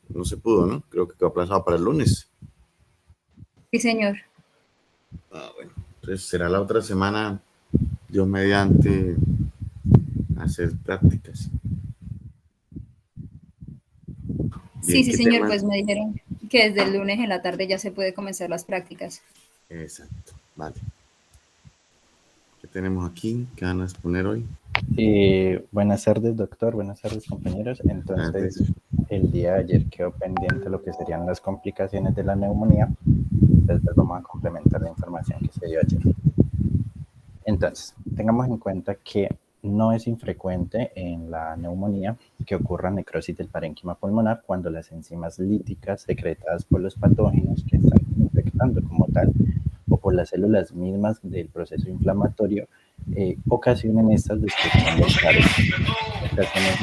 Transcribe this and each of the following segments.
no se pudo, ¿no? Creo que quedó aplazado para el lunes. Sí, señor. Bueno, entonces será la otra semana, Dios mediante, hacer prácticas. Sí, Bien, sí, ¿qué señor, tema? pues me dijeron que desde el lunes en la tarde ya se puede comenzar las prácticas. Exacto, vale. ¿Qué tenemos aquí? ¿Qué van a exponer hoy? Buenas tardes, doctor. Buenas tardes, compañeros. Entonces, el día de ayer quedó pendiente lo que serían las complicaciones de la neumonía. Entonces, vamos a complementar la información que se dio ayer. Entonces, tengamos en cuenta que no es infrecuente en la neumonía que ocurra necrosis del parénquima pulmonar cuando las enzimas líticas secretadas por los patógenos que están infectando como tal o por las células mismas del proceso inflamatorio ocasionen esta destrucción del parénquima. Ocasiones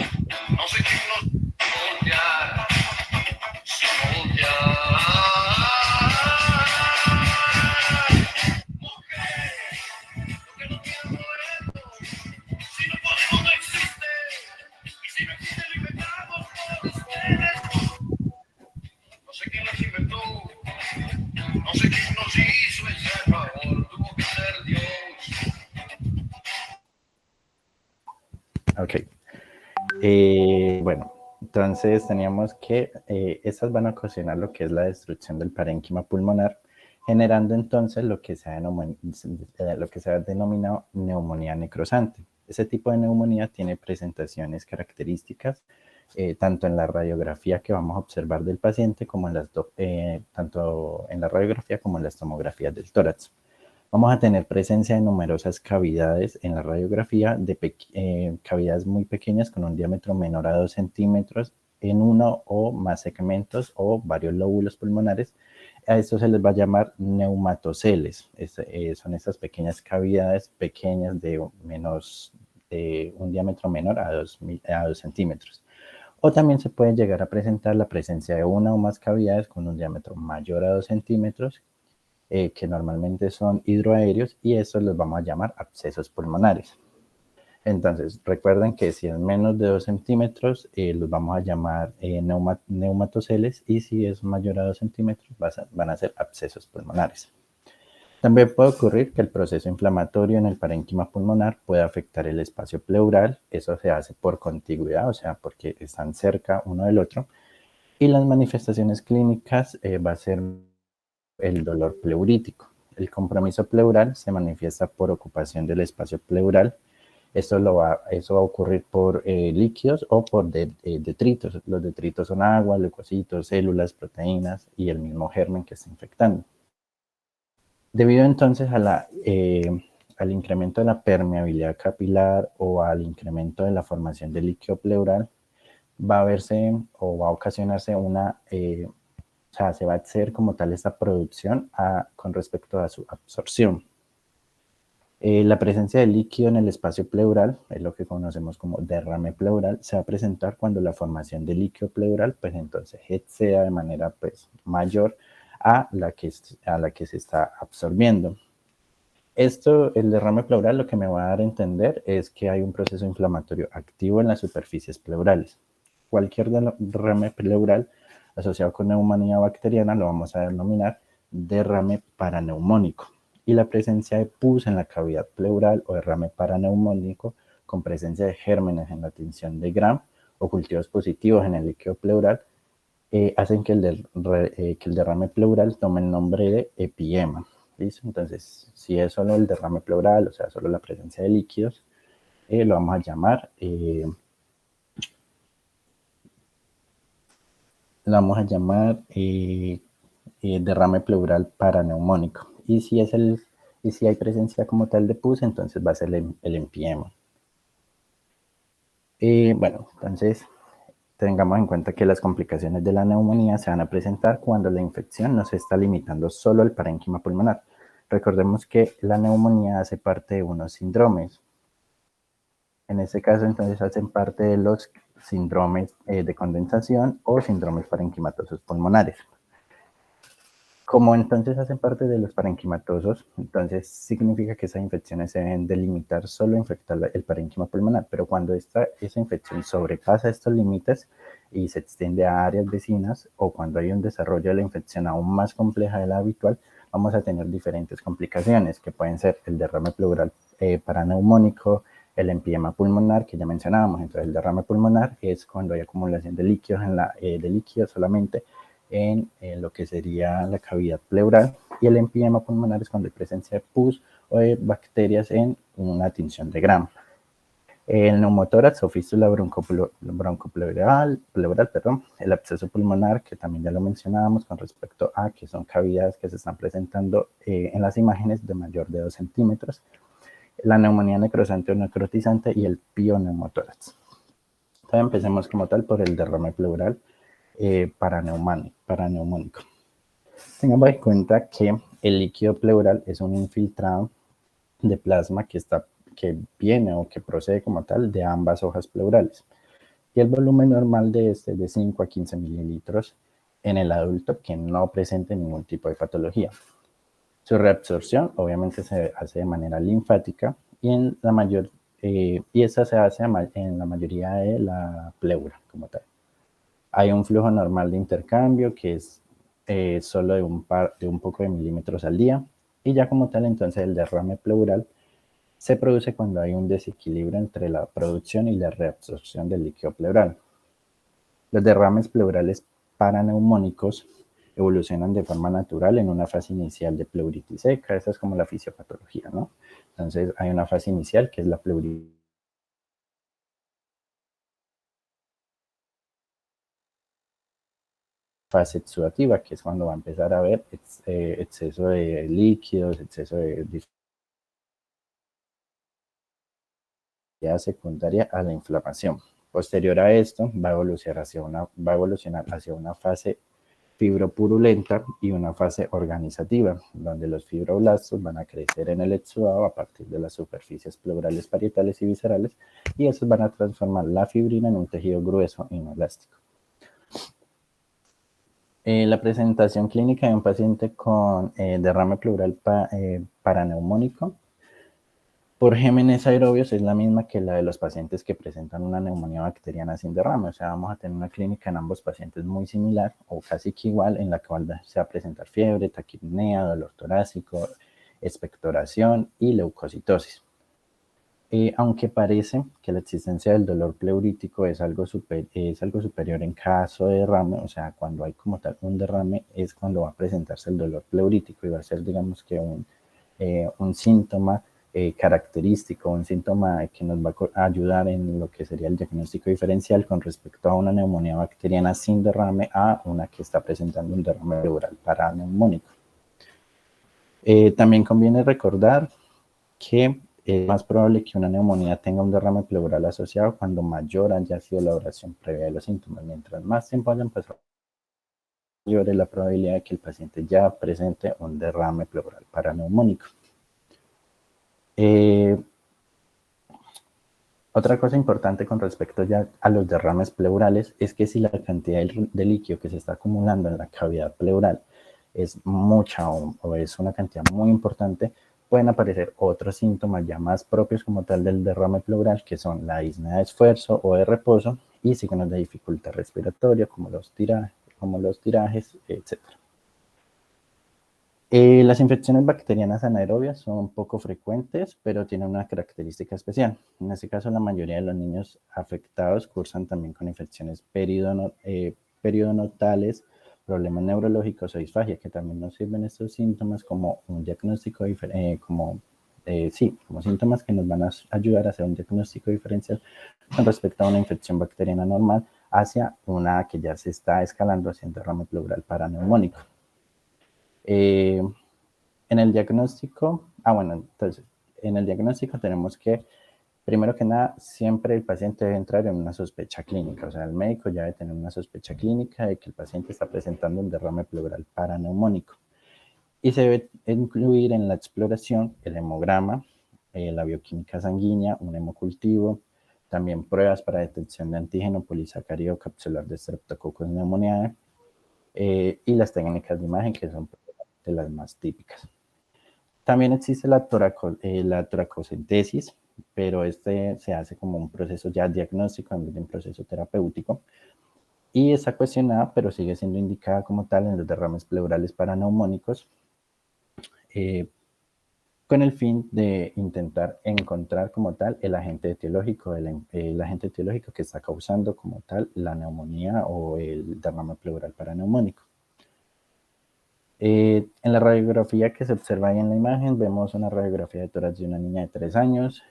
Ok. Bueno, entonces teníamos que estas van a ocasionar lo que es la destrucción del parénquima pulmonar, generando entonces lo que se ha denominado neumonía necrosante. Ese tipo de neumonía tiene presentaciones características tanto en la radiografía que vamos a observar del paciente como tanto en la radiografía como en las tomografías del tórax. Vamos a tener presencia de numerosas cavidades en la radiografía, cavidades muy pequeñas con un diámetro menor a 2 centímetros en uno o más segmentos o varios lóbulos pulmonares. A esto se les va a llamar neumatoceles. Son estas pequeñas cavidades pequeñas de un diámetro menor a 2 centímetros. O también se puede llegar a presentar la presencia de una o más cavidades con un diámetro mayor a 2 centímetros que normalmente son hidroaéreos y estos los vamos a llamar abscesos pulmonares. Entonces, recuerden que si es menos de 2 centímetros, los vamos a llamar neumatoceles y si es mayor a 2 centímetros, van a ser abscesos pulmonares. También puede ocurrir que el proceso inflamatorio en el parénquima pulmonar pueda afectar el espacio pleural. Eso se hace por contigüidad, o sea, porque están cerca uno del otro. Y las manifestaciones clínicas va a ser el dolor pleurítico. El compromiso pleural se manifiesta por ocupación del espacio pleural. Eso va a ocurrir por líquidos o por detritos. Los detritos son agua, leucocitos, células, proteínas y el mismo germen que está infectando. Debido entonces al incremento de la permeabilidad capilar o al incremento de la formación del líquido pleural, va a verse o va a ocasionarse o sea, se va a hacer como tal esta producción con respecto a su absorción. La presencia de líquido en el espacio pleural, es lo que conocemos como derrame pleural, se va a presentar cuando la formación de líquido pleural, pues entonces exceda de manera pues mayor a la que se está absorbiendo. El derrame pleural, lo que me va a dar a entender es que hay un proceso inflamatorio activo en las superficies pleurales. Cualquier derrame pleural asociado con neumonía bacteriana lo vamos a denominar derrame paraneumónico. Y la presencia de pus en la cavidad pleural o derrame paraneumónico con presencia de gérmenes en la tinción de Gram o cultivos positivos en el líquido pleural hacen que el derrame pleural tome el nombre de epiema. ¿Listo? Entonces, si es solo el derrame pleural, o sea, solo la presencia de líquidos, lo vamos a llamar derrame pleural paraneumónico. Y si hay presencia como tal de pus, entonces va a ser el empiema. Bueno, entonces tengamos en cuenta que las complicaciones de la neumonía se van a presentar cuando la infección no se está limitando solo al parénquima pulmonar. Recordemos que la neumonía hace parte de unos síndromes. En este caso, entonces, hacen parte de los síndromes de condensación o síndromes parenquimatosos pulmonares. Como entonces hacen parte de los parenquimatosos, entonces significa que esas infecciones se deben delimitar solo a infectar el parénquima pulmonar, pero cuando esa infección sobrepasa estos límites, y se extiende a áreas vecinas, o cuando hay un desarrollo de la infección aún más compleja de la habitual, vamos a tener diferentes complicaciones que pueden ser el derrame pleural paraneumónico, el empiema pulmonar que ya mencionábamos. Entonces el derrame pulmonar es cuando hay acumulación de líquidos, de líquidos solamente en lo que sería la cavidad pleural, y el empiema pulmonar es cuando hay presencia de pus o de bacterias en una tinción de Gram. El neumotórax o fístula broncopleural, el absceso pulmonar, que también ya lo mencionábamos con respecto a que son cavidades que se están presentando en las imágenes de mayor de 2 centímetros, la neumonía necrosante o necrotizante y el pioneumotórax. Entonces empecemos como tal por el derrame pleural paraneumónico. Tengamos en cuenta que el líquido pleural es un infiltrado de plasma que viene o que procede como tal de ambas hojas pleurales. Y el volumen normal de este es de 5 a 15 mililitros en el adulto que no presente ningún tipo de patología. Su reabsorción obviamente se hace de manera linfática y esa se hace en la mayoría de la pleura como tal. Hay un flujo normal de intercambio que es solo de un poco de milímetros al día, y ya como tal entonces el derrame pleural se produce cuando hay un desequilibrio entre la producción y la reabsorción del líquido pleural. Los derrames pleurales paraneumónicos evolucionan de forma natural en una fase inicial de pleuritis seca. Esa es como la fisiopatología, ¿no? Entonces hay una fase inicial que es la pleuritis. Fase exudativa, que es cuando va a empezar a haber exceso de líquidos, exceso de secundaria a la inflamación. Posterior a esto, va a evolucionar hacia una fase fibropurulenta y una fase organizativa, donde los fibroblastos van a crecer en el exudado a partir de las superficies pleurales, parietales y viscerales, y esos van a transformar la fibrina en un tejido grueso y no elástico. La presentación clínica de un paciente con derrame pleural paraneumónico por gémenes aerobios es la misma que la de los pacientes que presentan una neumonía bacteriana sin derrame. O sea, vamos a tener una clínica en ambos pacientes muy similar o casi que igual, en la cual se va a presentar fiebre, taquipnea, dolor torácico, expectoración y leucocitosis. Aunque parece que la existencia del dolor pleurítico es algo superior en caso de derrame, o sea, cuando hay como tal un derrame es cuando va a presentarse el dolor pleurítico y va a ser, digamos que un síntoma característico, un síntoma que nos va a ayudar en lo que sería el diagnóstico diferencial con respecto a una neumonía bacteriana sin derrame a una que está presentando un derrame pleural paraneumónico. También conviene recordar que es más probable que una neumonía tenga un derrame pleural asociado cuando mayor haya sido la duración previa de los síntomas. Mientras más tiempo hayan pasado, mayor es la probabilidad de que el paciente ya presente un derrame pleural paraneumónico. Otra cosa importante con respecto ya a los derrames pleurales es que si la cantidad de líquido que se está acumulando en la cavidad pleural es mucha o es una cantidad muy importante, pueden aparecer otros síntomas ya más propios como tal del derrame pleural, que son la disnea de esfuerzo o de reposo y signos de dificultad respiratoria como los tirajes, etc. Las infecciones bacterianas anaerobias son poco frecuentes, pero tienen una característica especial. En este caso, la mayoría de los niños afectados cursan también con infecciones periodonotales, problemas neurológicos o disfagia, que también nos sirven estos síntomas como un diagnóstico como síntomas que nos van a ayudar a hacer un diagnóstico diferencial con respecto a una infección bacteriana normal hacia una que ya se está escalando hacia un derrame pleural paraneumónico. En el diagnóstico, en el diagnóstico tenemos que, primero que nada, siempre el paciente debe entrar en una sospecha clínica, o sea, el médico ya debe tener una sospecha clínica de que el paciente está presentando un derrame pleural paraneumónico. Y se debe incluir en la exploración el hemograma, la bioquímica sanguínea, un hemocultivo, también pruebas para detección de antígeno polisacárido capsular de Streptococcus pneumoniae y las técnicas de imagen, que son de las más típicas. También existe la toracocentesis, pero este se hace como un proceso ya diagnóstico en vez de un proceso terapéutico. y está cuestionada, pero sigue siendo indicada como tal en los derrames pleurales paraneumónicos, con el fin de intentar encontrar como tal el agente etiológico, el agente etiológico que está causando como tal la neumonía o el derrame pleural paraneumónico. En la radiografía que se observa ahí en la imagen, vemos una radiografía de tórax de una niña de 3 años.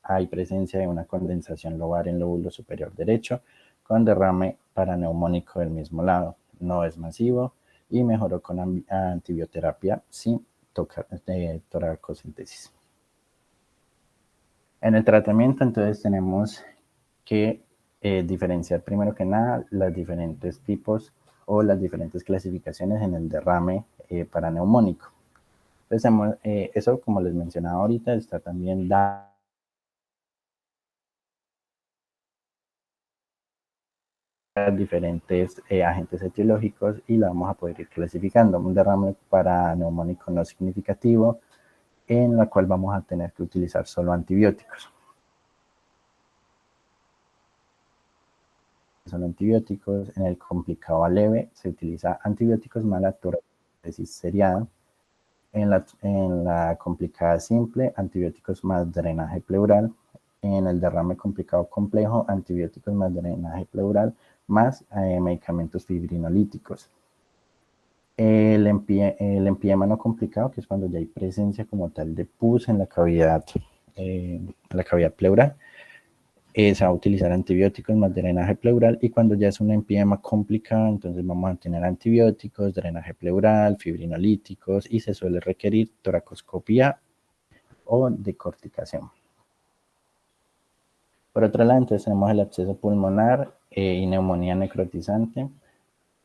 Hay presencia de una condensación lobar en lóbulo superior derecho con derrame paraneumónico del mismo lado. No es masivo y mejoró con antibioterapia sin toracocentesis. En el tratamiento, entonces, tenemos que diferenciar primero que nada los diferentes tipos o las diferentes clasificaciones en el derrame paraneumónico. Entonces, eso, como les mencionaba ahorita, está también diferentes agentes etiológicos y la vamos a poder ir clasificando. Un derrame paraneumónico no significativo, en la cual vamos a tener que utilizar solo antibióticos. Son antibióticos. En el complicado a leve se utiliza antibióticos más la toracocentesis seriada. En la complicada simple, antibióticos más drenaje pleural. En el derrame complicado complejo, antibióticos más drenaje pleural, más medicamentos fibrinolíticos. El empiema no complicado, que es cuando ya hay presencia como tal de pus en la cavidad pleural, se va a utilizar antibióticos más drenaje pleural, y cuando ya es un empiema complicado, entonces vamos a tener antibióticos, drenaje pleural, fibrinolíticos, y se suele requerir toracoscopía o decorticación. Por otro lado, entonces tenemos el absceso pulmonar y neumonía necrotizante.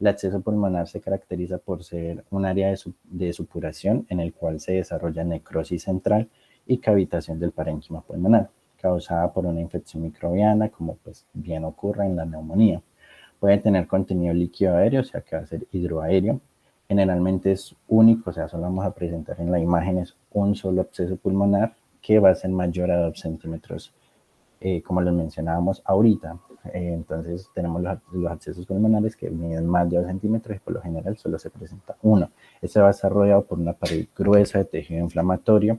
El absceso pulmonar se caracteriza por ser un área de supuración en el cual se desarrolla necrosis central y cavitación del parénquima pulmonar, causada por una infección microbiana, como pues bien ocurre en la neumonía. Puede tener contenido líquido aéreo, o sea que va a ser hidroaéreo. Generalmente es único, o sea, solo vamos a presentar en la imagen es un solo absceso pulmonar que va a ser mayor a 2 centímetros, como les mencionábamos ahorita. Entonces tenemos los abscesos pulmonares que miden más de 2 centímetros y por lo general solo se presenta uno. Este va a estar rodeado por una pared gruesa de tejido inflamatorio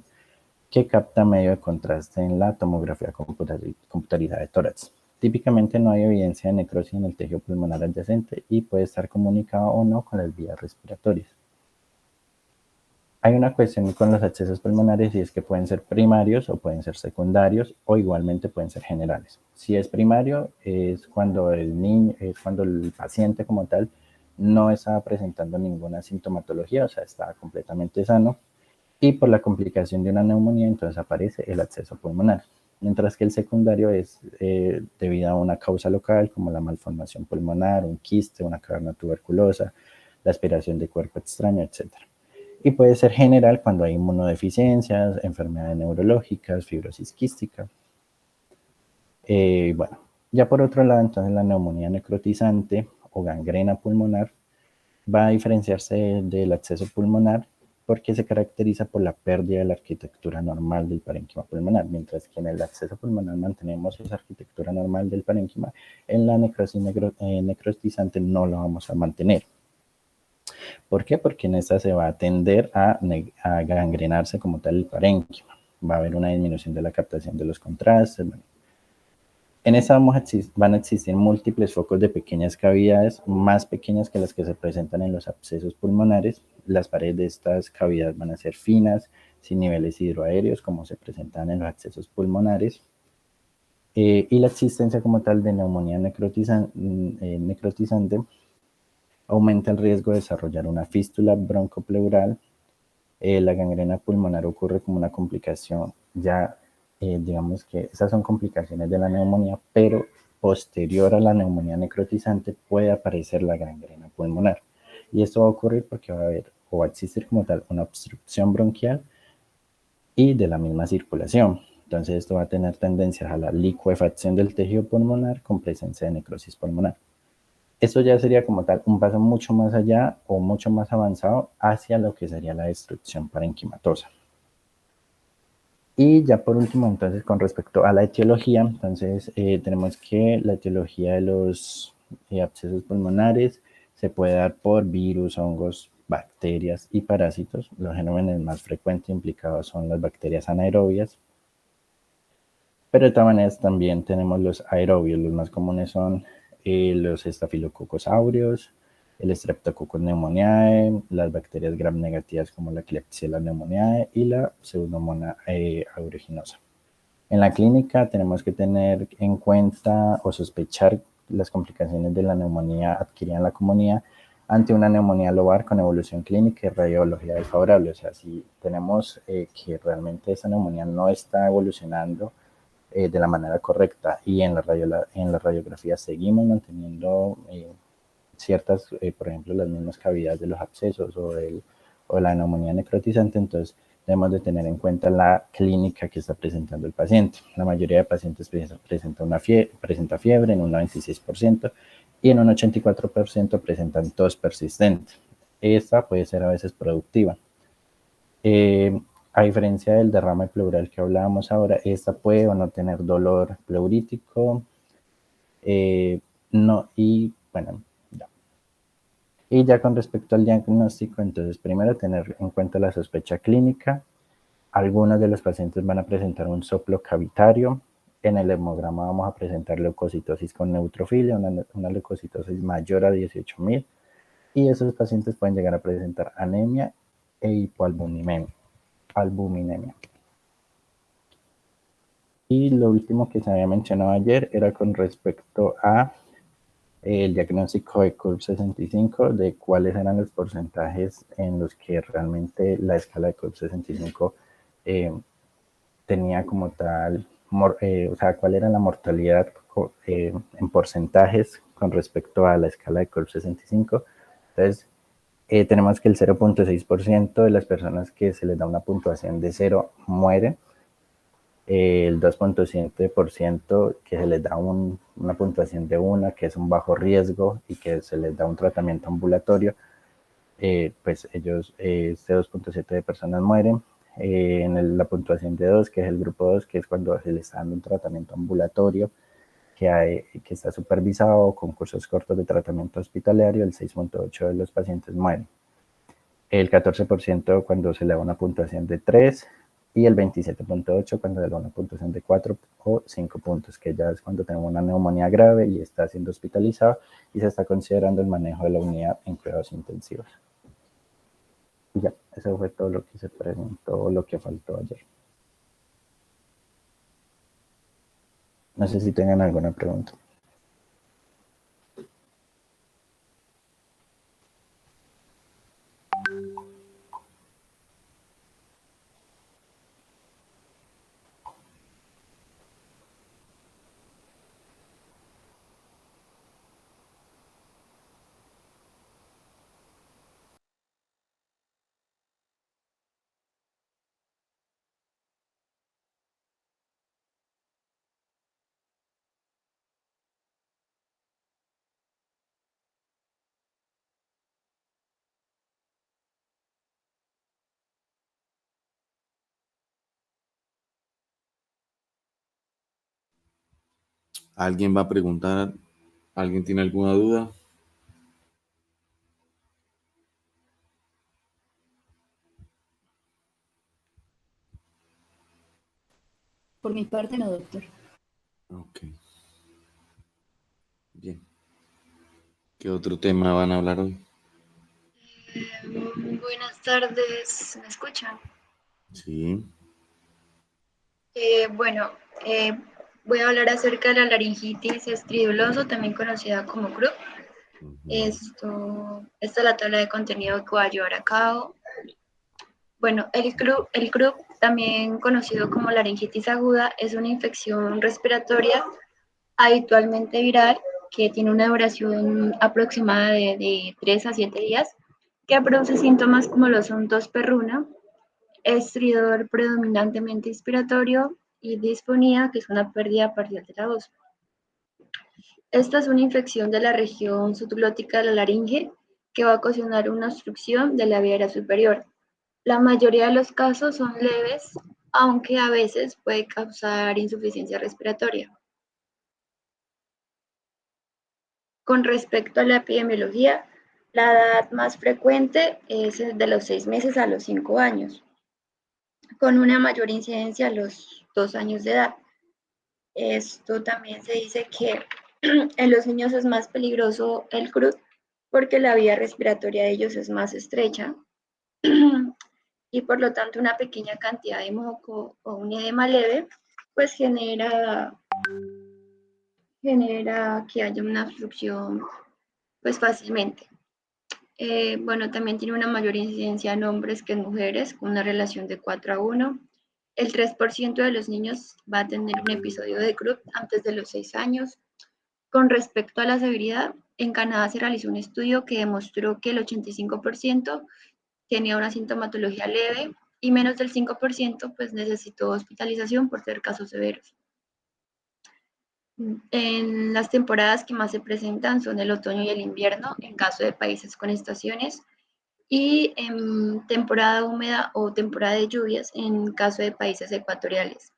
que capta medio de contraste en la tomografía computarizada de tórax. Típicamente no hay evidencia de necrosis en el tejido pulmonar adyacente y puede estar comunicado o no con las vías respiratorias. Hay una cuestión con los abscesos pulmonares y es que pueden ser primarios o pueden ser secundarios o igualmente pueden ser generales. Si es primario es cuando el paciente como tal no está presentando ninguna sintomatología, o sea, está completamente sano, y por la complicación de una neumonía entonces aparece el absceso pulmonar. Mientras que el secundario es debido a una causa local como la malformación pulmonar, un quiste, una caverna tuberculosa, la aspiración de cuerpo extraño, etc. Y puede ser general cuando hay inmunodeficiencias, enfermedades neurológicas, fibrosis quística. Bueno, ya por otro lado, entonces la neumonía necrotizante o gangrena pulmonar va a diferenciarse del absceso pulmonar porque se caracteriza por la pérdida de la arquitectura normal del parénquima pulmonar, mientras que en el absceso pulmonar mantenemos esa arquitectura normal del parénquima, en la necrosis necrotizante no lo vamos a mantener. ¿Por qué? Porque en esta se va a tender a gangrenarse como tal el parénquima. Va a haber una disminución de la captación de los contrastes. Bueno. En esta van a existir múltiples focos de pequeñas cavidades, más pequeñas que las que se presentan en los abscesos pulmonares. Las paredes de estas cavidades van a ser finas, sin niveles hidroaéreos, como se presentan en los abscesos pulmonares. Y la existencia como tal de neumonía necrotizante aumenta el riesgo de desarrollar una fístula broncopleural. La gangrena pulmonar ocurre como una complicación ya, digamos que esas son complicaciones de la neumonía, pero posterior a la neumonía necrotizante puede aparecer la gangrena pulmonar. Y esto va a ocurrir porque va a haber o va a existir como tal una obstrucción bronquial y de la misma circulación. Entonces esto va a tener tendencia a la licuefacción del tejido pulmonar con presencia de necrosis pulmonar. Esto ya sería como tal un paso mucho más allá o mucho más avanzado hacia lo que sería la destrucción parenquimatosa. Y ya por último, entonces, con respecto a la etiología, entonces tenemos que la etiología de los abscesos pulmonares se puede dar por virus, hongos, bacterias y parásitos. Los gérmenes más frecuentes implicados son las bacterias anaerobias, pero de todas maneras también tenemos los aerobios. Los más comunes son los estafilococos aureus, el Streptococcus pneumoniae, las bacterias gram negativas como la Klebsiella pneumoniae y la Pseudomonas aeruginosa. En la clínica tenemos que tener en cuenta o sospechar las complicaciones de la neumonía adquirida en la comunidad ante una neumonía lobar con evolución clínica y radiología desfavorable. O sea, si tenemos que realmente esa neumonía no está evolucionando de la manera correcta y en la radiografía seguimos manteniendo ciertas, por ejemplo, las mismas cavidades de los abscesos o la neumonía necrotizante, entonces debemos de tener en cuenta la clínica que está presentando el paciente. La mayoría de pacientes presenta fiebre en un 96% y en un 84% presentan tos persistente. Esta puede ser a veces productiva. A diferencia del derrame pleural que hablábamos ahora, esta puede o no tener dolor pleurítico, no, y bueno, ya. Y ya con respecto al diagnóstico, entonces primero tener en cuenta la sospecha clínica. Algunos de los pacientes van a presentar un soplo cavitario. En el hemograma vamos a presentar leucocitosis con neutrofilia, una leucocitosis mayor a 18.000. Y esos pacientes pueden llegar a presentar anemia e hipoalbuminemia. Y lo último que se había mencionado ayer era con respecto a el diagnóstico de CURB 65, de cuáles eran los porcentajes en los que realmente la escala de CURB 65 tenía como tal, o sea, cuál era la mortalidad en porcentajes con respecto a la escala de CURB 65. Entonces, tenemos que el 0.6% de las personas que se les da una puntuación de 0 mueren. El 2.7% que se les da una puntuación de 1, que es un bajo riesgo y que se les da un tratamiento ambulatorio, pues ellos, este 2.7 de personas mueren. La puntuación de 2, que es el grupo 2, que es cuando se les está dando un tratamiento ambulatorio que está supervisado con cursos cortos de tratamiento hospitalario, el 6.8 de los pacientes mueren. El 14% cuando se le da una puntuación de 3 y el 27.8 cuando se le da una puntuación de 4 o 5 puntos, que ya es cuando tenemos una neumonía grave y está siendo hospitalizado y se está considerando el manejo de la unidad en cuidados intensivos. Y ya, eso fue todo lo que se presentó, lo que faltó ayer. No sé si tengan alguna pregunta. ¿Alguien va a preguntar? ¿Alguien tiene alguna duda? Por mi parte, no, doctor. Ok. Bien. ¿Qué otro tema van a hablar hoy? Buenas tardes, ¿me escuchan? Sí. Bueno, eh, voy a hablar acerca de la laringitis estriduloso, también conocida como CRUP. Esta es la tabla de contenido que voy a llevar a cabo. Bueno, el CRUP, también conocido como laringitis aguda, es una infección respiratoria habitualmente viral que tiene una duración aproximada de 3 a 7 días, que produce síntomas como lo son tos perruna, estridor predominantemente inspiratorio y disfonía, que es una pérdida parcial de la voz. Esta es una infección de la región subglótica de la laringe que va a ocasionar una obstrucción de la vía aérea superior. La mayoría de los casos son leves, aunque a veces puede causar insuficiencia respiratoria. Con respecto a la epidemiología, la edad más frecuente es de los 6 meses a los 5 años, con una mayor incidencia a los 2 años de edad. Esto también se dice que en los niños es más peligroso el croup porque la vía respiratoria de ellos es más estrecha y por lo tanto una pequeña cantidad de moco o un edema leve pues genera que haya una obstrucción pues fácilmente. Bueno, también tiene una mayor incidencia en hombres que en mujeres, con una relación de 4:1. El 3% de los niños va a tener un episodio de croup antes de los 6 años. Con respecto a la severidad, en Canadá se realizó un estudio que demostró que el 85% tenía una sintomatología leve y menos del 5% pues necesitó hospitalización por ser casos severos. En las temporadas que más se presentan son el otoño y el invierno, en caso de países con estaciones, y en temporada húmeda o temporada de lluvias, en caso de países ecuatoriales.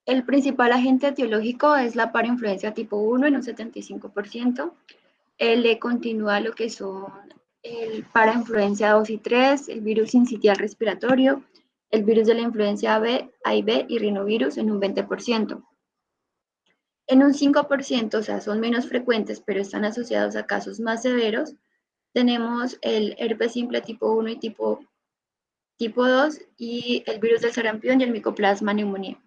El principal agente etiológico es la parainfluencia tipo 1 en un 75%. Le continúa lo que son el parainfluencia 2 y 3, el virus sincitial respiratorio, el virus de la influencia A y B y rinovirus en un 20%. En un 5%, o sea, son menos frecuentes, pero están asociados a casos más severos, tenemos el herpes simple tipo 1 y tipo 2 y el virus del sarampión y el micoplasma neumonía.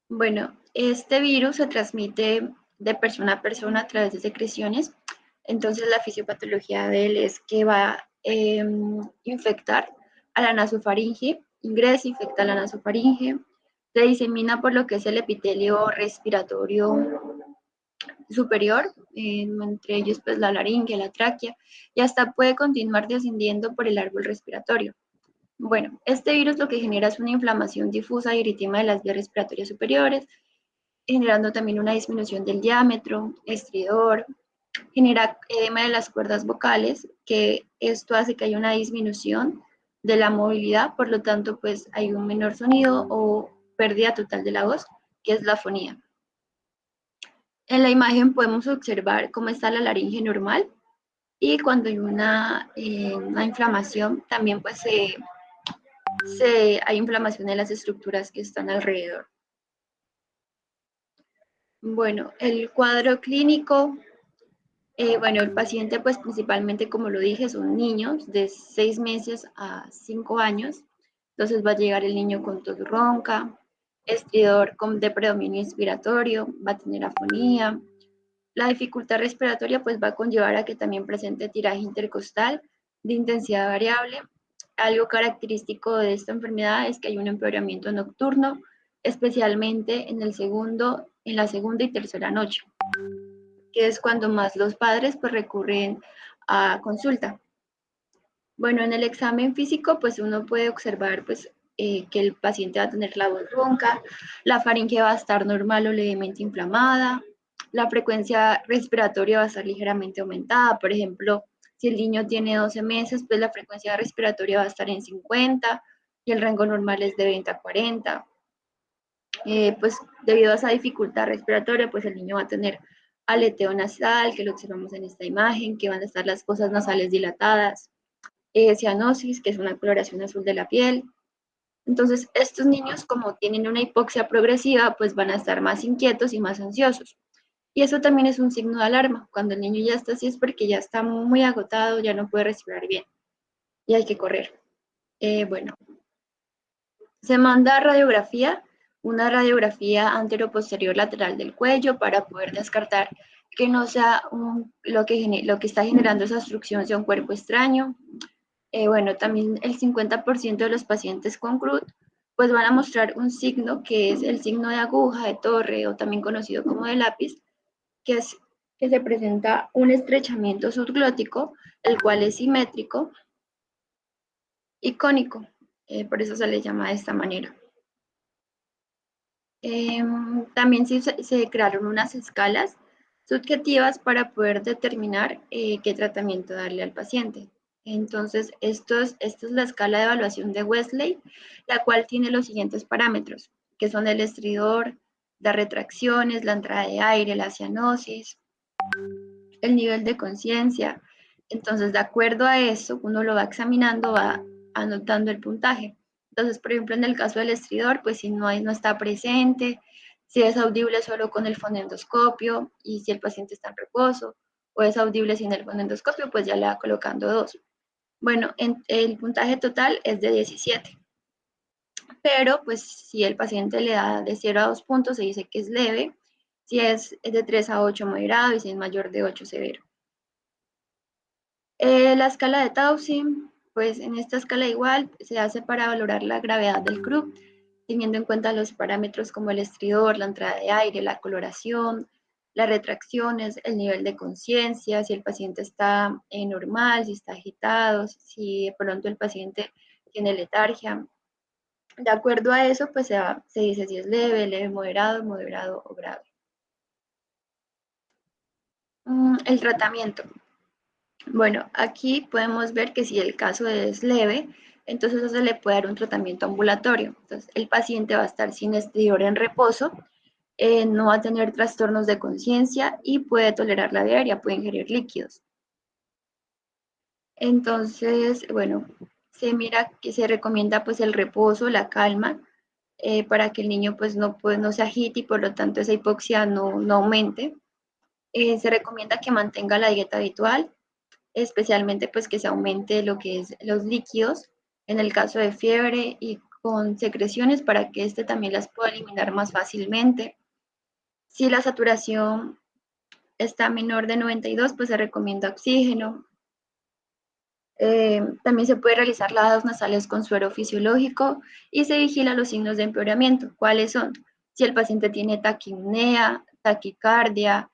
Bueno, este virus se transmite de persona a persona a través de secreciones. Entonces, la fisiopatología de él es que va a infectar a la nasofaringe, ingresa, infecta a la nasofaringe, se disemina por lo que es el epitelio respiratorio superior, entre ellos pues la laringe, la tráquea, y hasta puede continuar descendiendo por el árbol respiratorio. Bueno, este virus lo que genera es una inflamación difusa y eritema de las vías respiratorias superiores, generando también una disminución del diámetro, estridor, genera edema de las cuerdas vocales, que esto hace que haya una disminución de la movilidad, por lo tanto, pues hay un menor sonido o pérdida total de la voz, que es la fonía. En la imagen podemos observar cómo está la laringe normal y cuando hay una inflamación, también pues hay inflamación en las estructuras que están alrededor. Bueno, el cuadro clínico, bueno, el paciente pues principalmente, como lo dije, son niños de 6 meses a 5 años. Entonces va a llegar el niño con tos ronca, estridor de predominio inspiratorio, va a tener afonía. La dificultad respiratoria pues va a conllevar a que también presente tiraje intercostal de intensidad variable. Algo característico de esta enfermedad es que hay un empeoramiento nocturno, especialmente en la segunda y tercera noche, que es cuando más los padres pues recurren a consulta. Bueno, en el examen físico pues uno puede observar pues que el paciente va a tener la voz ronca, la faringe va a estar normal o levemente inflamada, la frecuencia respiratoria va a estar ligeramente aumentada. Por ejemplo, si el niño tiene 12 meses, pues la frecuencia respiratoria va a estar en 50 y el rango normal es de 20 a 40. Pues debido a esa dificultad respiratoria, pues el niño va a tener aleteo nasal, que lo observamos en esta imagen, que van a estar las fosas nasales dilatadas, cianosis, que es una coloración azul de la piel. Entonces, estos niños, como tienen una hipoxia progresiva, pues van a estar más inquietos y más ansiosos. Y eso también es un signo de alarma. Cuando el niño ya está así es porque ya está muy agotado, ya no puede respirar bien y hay que correr. Bueno, se manda radiografía, una radiografía anteroposterior lateral del cuello para poder descartar que no sea lo que está generando esa obstrucción sea un cuerpo extraño. Bueno, también el 50% de los pacientes con CRUD pues van a mostrar un signo que es el signo de aguja, de torre o también conocido como de lápiz, que es que se presenta un estrechamiento subglótico, el cual es simétrico y cónico, por eso se le llama de esta manera. También se crearon unas escalas subjetivas para poder determinar qué tratamiento darle al paciente. Entonces, esta es la escala de evaluación de Wesley, la cual tiene los siguientes parámetros, que son el estridor, las retracciones, la entrada de aire, la cianosis, el nivel de conciencia. Entonces, de acuerdo a eso, uno lo va examinando, va anotando el puntaje. Entonces, por ejemplo, en el caso del estridor, pues si no, no está presente, si es audible solo con el fonendoscopio y si el paciente está en reposo, o es audible sin el fonendoscopio, pues ya le va colocando 2. Bueno, el puntaje total es de 17, pero pues si el paciente le da de 0 a 2 puntos, se dice que es leve, si es de 3 a 8 moderado y si es mayor de 8 severo. La escala de Taussig, pues en esta escala igual se hace para valorar la gravedad del CRUB, teniendo en cuenta los parámetros como el estridor, la entrada de aire, la coloración, las retracciones, el nivel de conciencia, si el paciente está normal, si está agitado, si de pronto el paciente tiene letargia. De acuerdo a eso, pues se dice si es leve, leve, moderado, moderado o grave. El tratamiento. Bueno, aquí podemos ver que si el caso es leve, entonces eso se le puede dar un tratamiento ambulatorio. Entonces, el paciente va a estar sin estridor en reposo, no va a tener trastornos de conciencia y puede tolerar la diaria, puede ingerir líquidos. Entonces, bueno, se mira que se recomienda pues el reposo, la calma, para que el niño pues no se agite y por lo tanto esa hipoxia no aumente. Se recomienda que mantenga la dieta habitual, especialmente pues que se aumente lo que es los líquidos en el caso de fiebre y con secreciones para que este también las pueda eliminar más fácilmente. Si la saturación está menor de 92, pues se recomienda oxígeno. También se puede realizar lavados nasales con suero fisiológico y se vigila los signos de empeoramiento. ¿Cuáles son? Si el paciente tiene taquipnea, taquicardia,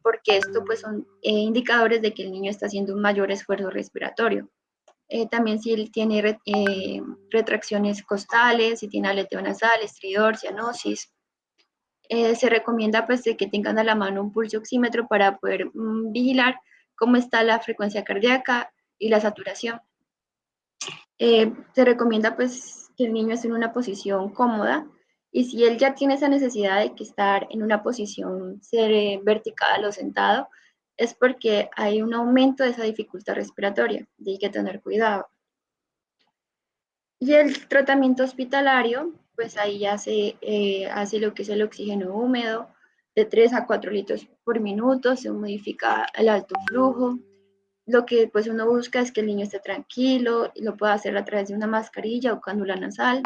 porque esto pues son indicadores de que el niño está haciendo un mayor esfuerzo respiratorio. También si él tiene retracciones costales, si tiene aleteo nasal, estridor, cianosis. Se recomienda pues de que tengan a la mano un pulso oxímetro para poder vigilar cómo está la frecuencia cardíaca y la saturación. Se recomienda pues que el niño esté en una posición cómoda y si él ya tiene esa necesidad de que estar en una posición vertical o sentado, es porque hay un aumento de esa dificultad respiratoria y hay que tener cuidado. Y el tratamiento hospitalario, pues ahí ya se hace lo que es el oxígeno húmedo, de 3 a 4 litros por minuto, se modifica el alto flujo. Lo que pues uno busca es que el niño esté tranquilo, y lo pueda hacer a través de una mascarilla o cánula nasal.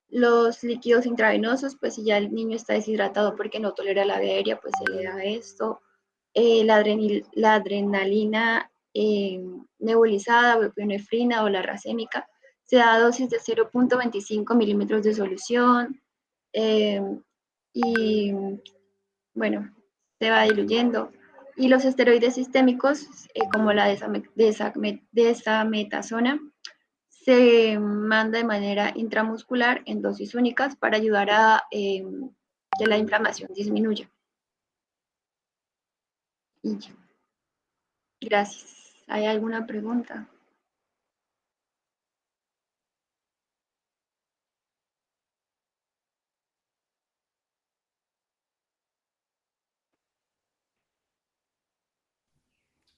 Los líquidos intravenosos, pues si ya el niño está deshidratado porque no tolera la vía aérea, pues se le da esto. La adrenalina nebulizada o epinefrina o la racémica se da a dosis de 0.25 milímetros de solución y bueno, se va diluyendo. Y los esteroides sistémicos, como la desametasona, se manda de manera intramuscular en dosis únicas para ayudar a que la inflamación disminuya. Y ya. Gracias. ¿Hay alguna pregunta?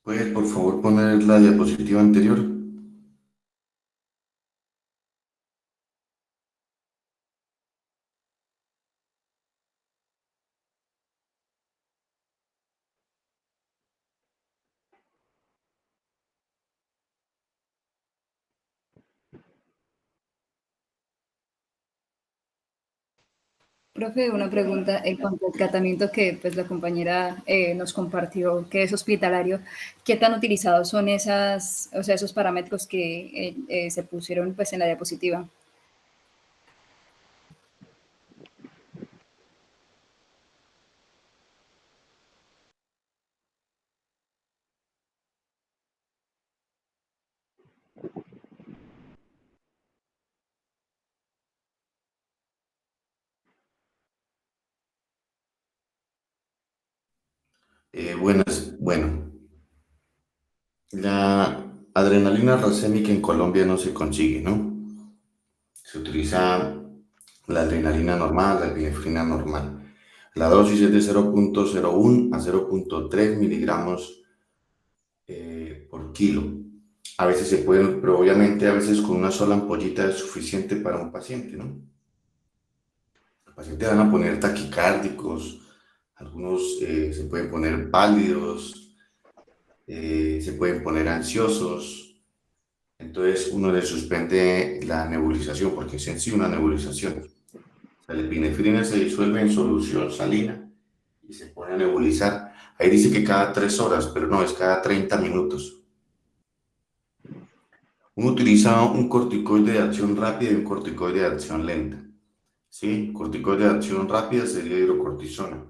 ¿Puedes, por favor, poner la diapositiva anterior? Profe, una pregunta en cuanto al tratamiento que pues la compañera nos compartió, que es hospitalario. ¿Qué tan utilizados son esos parámetros que se pusieron pues en la diapositiva? Bueno, la adrenalina racémica en Colombia no se consigue, ¿no? Se utiliza la adrenalina normal, la epinefrina normal. La dosis es de 0.01 a 0.3 miligramos por kilo. A veces se pueden, pero obviamente a veces con una sola ampollita es suficiente para un paciente, ¿no? Los pacientes van a poner taquicárdicos, algunos se pueden poner pálidos, se pueden poner ansiosos, entonces uno le suspende la nebulización porque es en sí una nebulización. La epinefrina se disuelve en solución salina y se pone a nebulizar. Ahí dice que cada 3 horas, pero no, es cada 30 minutos. Uno utiliza un corticoide de acción rápida y un corticoide de acción lenta. ¿Sí? Corticoide de acción rápida sería hidrocortisona.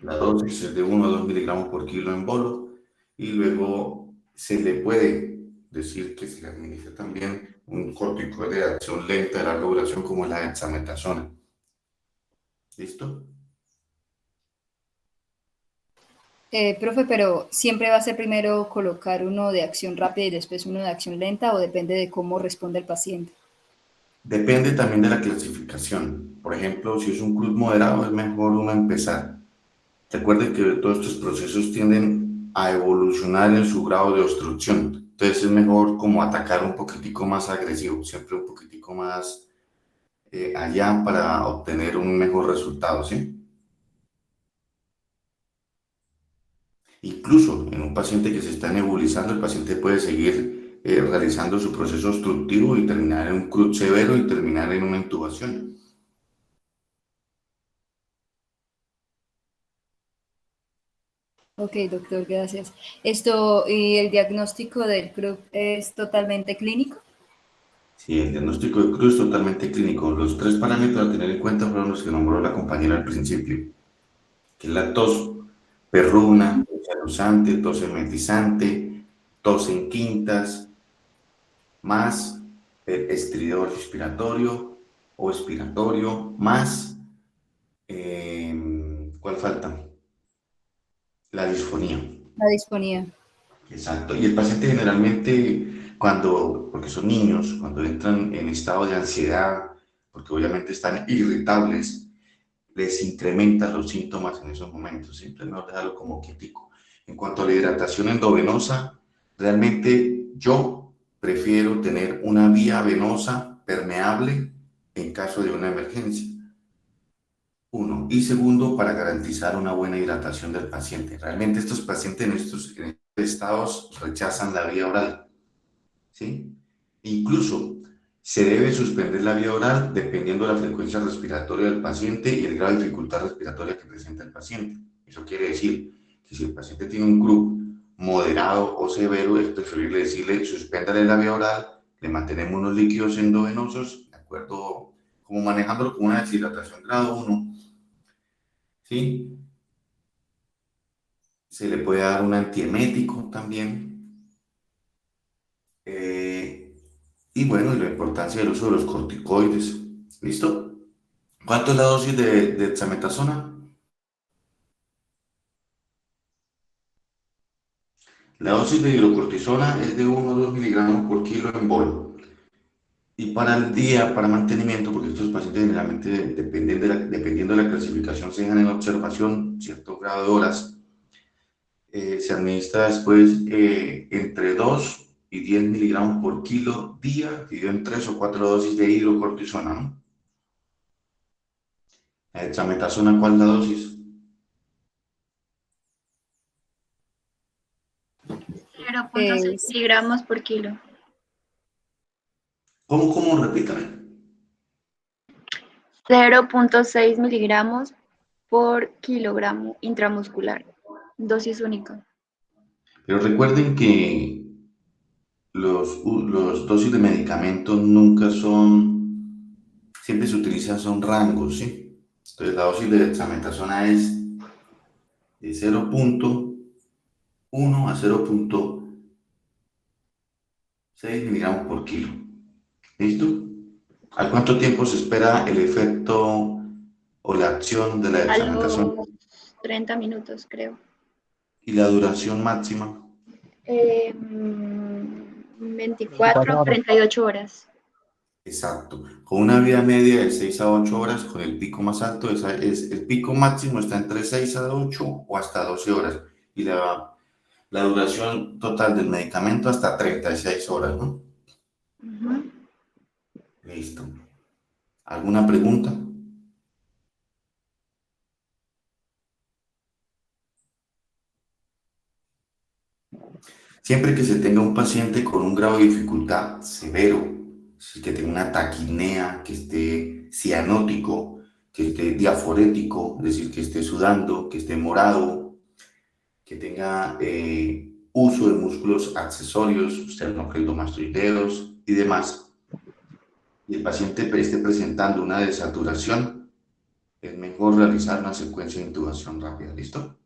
La dosis es de 1 a 2 miligramos por kilo en bolo y luego se le puede decir que se le administra también un corticoide de acción lenta de larga duración como la dexametasona. ¿Listo? Profe, pero ¿siempre va a ser primero colocar uno de acción rápida y después uno de acción lenta o depende de cómo responde el paciente? Depende también de la clasificación. Por ejemplo, si es un CRUD moderado, es mejor uno empezar. Recuerden que todos estos procesos tienden a evolucionar en su grado de obstrucción. Entonces es mejor como atacar un poquitico más agresivo, siempre un poquitico más allá para obtener un mejor resultado, ¿sí? Incluso en un paciente que se está nebulizando, el paciente puede seguir realizando su proceso obstructivo y terminar en un CRUD severo y terminar en una intubación. Ok, doctor, gracias. ¿Y el diagnóstico del CRUB es totalmente clínico? Sí, el diagnóstico de CRUD es totalmente clínico. Los 3 parámetros a tener en cuenta fueron los que nombró la compañera al principio, que es la tos perruna, tos alusante, tos emetizante, tos en quintas, más el estridor respiratorio o expiratorio, más, ¿cuál falta? La disfonía. La disponía. Exacto. Y el paciente generalmente, porque son niños, cuando entran en estado de ansiedad, porque obviamente están irritables, les incrementa los síntomas en esos momentos. Siempre no dejarlo como quietico. En cuanto a la hidratación endovenosa, realmente yo prefiero tener una vía venosa permeable en caso de una emergencia. Uno. Y segundo, para garantizar una buena hidratación del paciente. Realmente estos pacientes en estos estados rechazan la vía oral, ¿sí? Incluso se debe suspender la vía oral dependiendo de la frecuencia respiratoria del paciente y el grado de dificultad respiratoria que presenta el paciente. Eso quiere decir que si el paciente tiene un CRUB moderado o severo, es preferible decirle suspéndale la vía oral, le mantenemos unos líquidos endovenosos, de acuerdo, como manejándolo como una deshidratación grado 1, ¿sí? Se le puede dar un antiemético también. Y bueno, y la importancia del uso de los corticoides. ¿Listo? ¿Cuánto es la dosis de dexametasona? La dosis de hidrocortisona es de 1 a 2 miligramos por kilo en bol. Y para el día, para mantenimiento, porque estos pacientes generalmente, dependiendo de la clasificación, se dejan en observación cierto grado de horas, se administra después entre 2 y 10 miligramos por kilo día, dividido en 3 o 4 dosis de hidrocortisona, ¿no? La dexametasona, ¿cuál es la dosis? 0.6 miligramos por kilo. ¿Cómo? Repítame. 0.6 miligramos por kilogramo intramuscular. Dosis única. Pero recuerden que los dosis de medicamentos nunca son, siempre se utilizan, son rangos, ¿sí? Entonces la dosis de dexametasona es de 0.1 a 0.6 miligramos por kilo. ¿Listo? ¿A cuánto tiempo se espera el efecto o la acción de la A dexametasona? los 30 minutos, creo. ¿Y la duración máxima? 24, 38 horas. Exacto. Con una vida media de 6 a 8 horas, con el pico más alto, el pico máximo está entre 6 a 8 o hasta 12 horas. Y la duración total del medicamento hasta 36 horas, ¿no? Ujú. Listo. ¿Alguna pregunta? Siempre que se tenga un paciente con un grado de dificultad severo, que tenga una taquipnea, que esté cianótico, que esté diaforético, es decir, que esté sudando, que esté morado, que tenga uso de músculos accesorios, esternocleidomastoideos y demás, y el paciente esté presentando una desaturación, es mejor realizar una secuencia de intubación rápida. ¿Listo?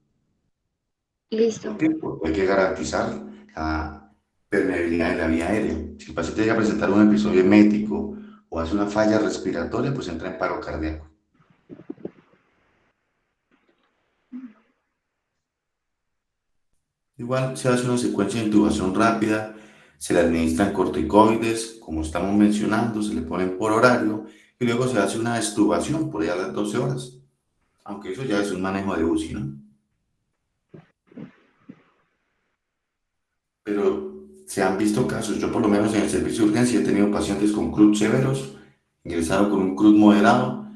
¿Por Listo. qué? Porque hay que garantizar la permeabilidad de la vía aérea. Si el paciente llega a presentar un episodio emético o hace una falla respiratoria, pues entra en paro cardíaco. Igual se hace una secuencia de intubación rápida, se le administran corticoides, como estamos mencionando, se le ponen por horario y luego se hace una extubación por allá a las 12 horas, aunque eso ya es un manejo de UCI, ¿no? Pero se han visto casos, yo por lo menos en el servicio de urgencia he tenido pacientes con CRUD severos, ingresaron con un CRUD moderado,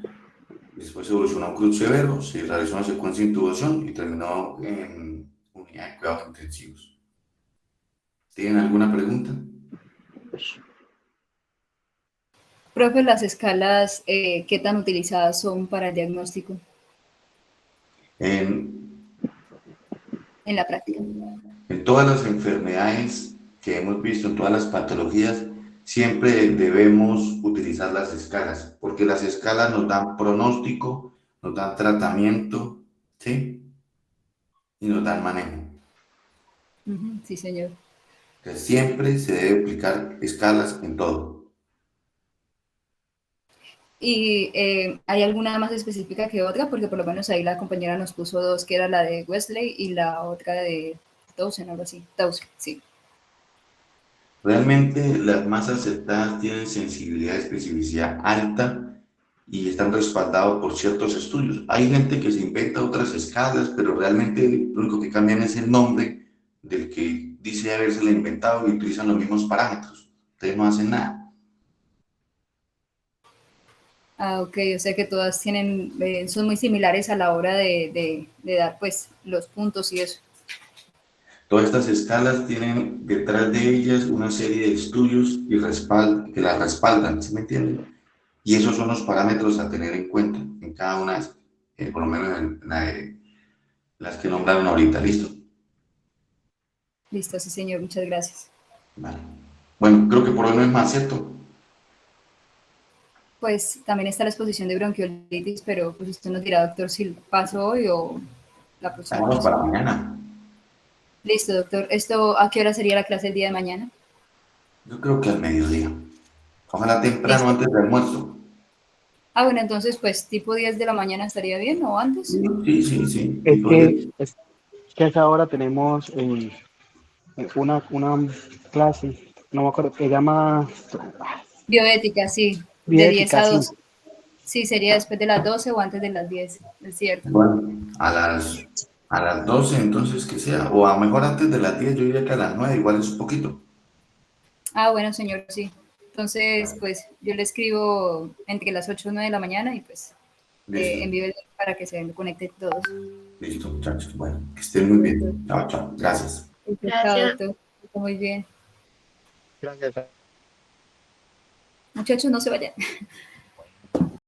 después evolucionó a un CRUD severo, se realizó una secuencia de intubación y terminó en unidad de cuidados intensivos. ¿Tienen alguna pregunta? Profe, las escalas, ¿qué tan utilizadas son para el diagnóstico En, en la práctica? en todas las enfermedades que hemos visto, en todas las patologías, siempre debemos utilizar las escalas, porque las escalas nos dan pronóstico, nos dan tratamiento, ¿sí? Y nos dan manejo. Ujú, sí, señor. Entonces, siempre se debe aplicar escalas en todo. ¿Y hay alguna más específica que otra? Porque por lo menos ahí la compañera nos puso dos, que era la de Wesley y la otra de Towson, algo así. Towson, sí. Realmente las más aceptadas tienen sensibilidad y especificidad alta y están respaldados por ciertos estudios. Hay gente que se inventa otras escalas, pero realmente lo único que cambian es el nombre del que dice habérsela inventado y utilizan los mismos parámetros. Ustedes no hacen nada. Ah, ok, o sea que todas tienen, son muy similares a la hora de dar pues los puntos y eso. Todas estas escalas tienen detrás de ellas una serie de estudios que las respaldan, ¿sí me entienden? Y esos son los parámetros a tener en cuenta en cada una, por lo menos en las que nombraron ahorita. ¿Listo? Listo, sí, señor, muchas gracias. Vale. Bueno, creo que por hoy no es más, ¿cierto? Pues también está la exposición de bronquiolitis, pero pues usted nos dirá, doctor, si paso hoy o la próxima Vámonos clase. para mañana. Listo, doctor. ¿Esto a qué hora sería la clase el día de mañana? Yo creo que al mediodía. Ojalá temprano, Listo. antes del almuerzo. Ah, bueno, entonces pues tipo 10 de la mañana estaría bien o antes. Sí, sí, sí. Es que a esa hora tenemos una clase, no me acuerdo, se llama Bioética, sí, de 10 bioética, a sí. 12. Sí, sería después de las 12 o antes de las 10, es cierto. Bueno, a las 12 entonces que sea, o a lo mejor antes de las 10, yo diría que a las 9, igual es un poquito. Ah, bueno, señor, sí. Entonces, pues yo le escribo entre las 8 y 9 de la mañana y pues Listo, envío el link para que se conecten todos. listo, muchachos. Bueno, que estén muy bien. Chao, chao. Gracias. Chao, Gracias. doctor. Está muy bien. Gracias. Muchachos, no se vayan.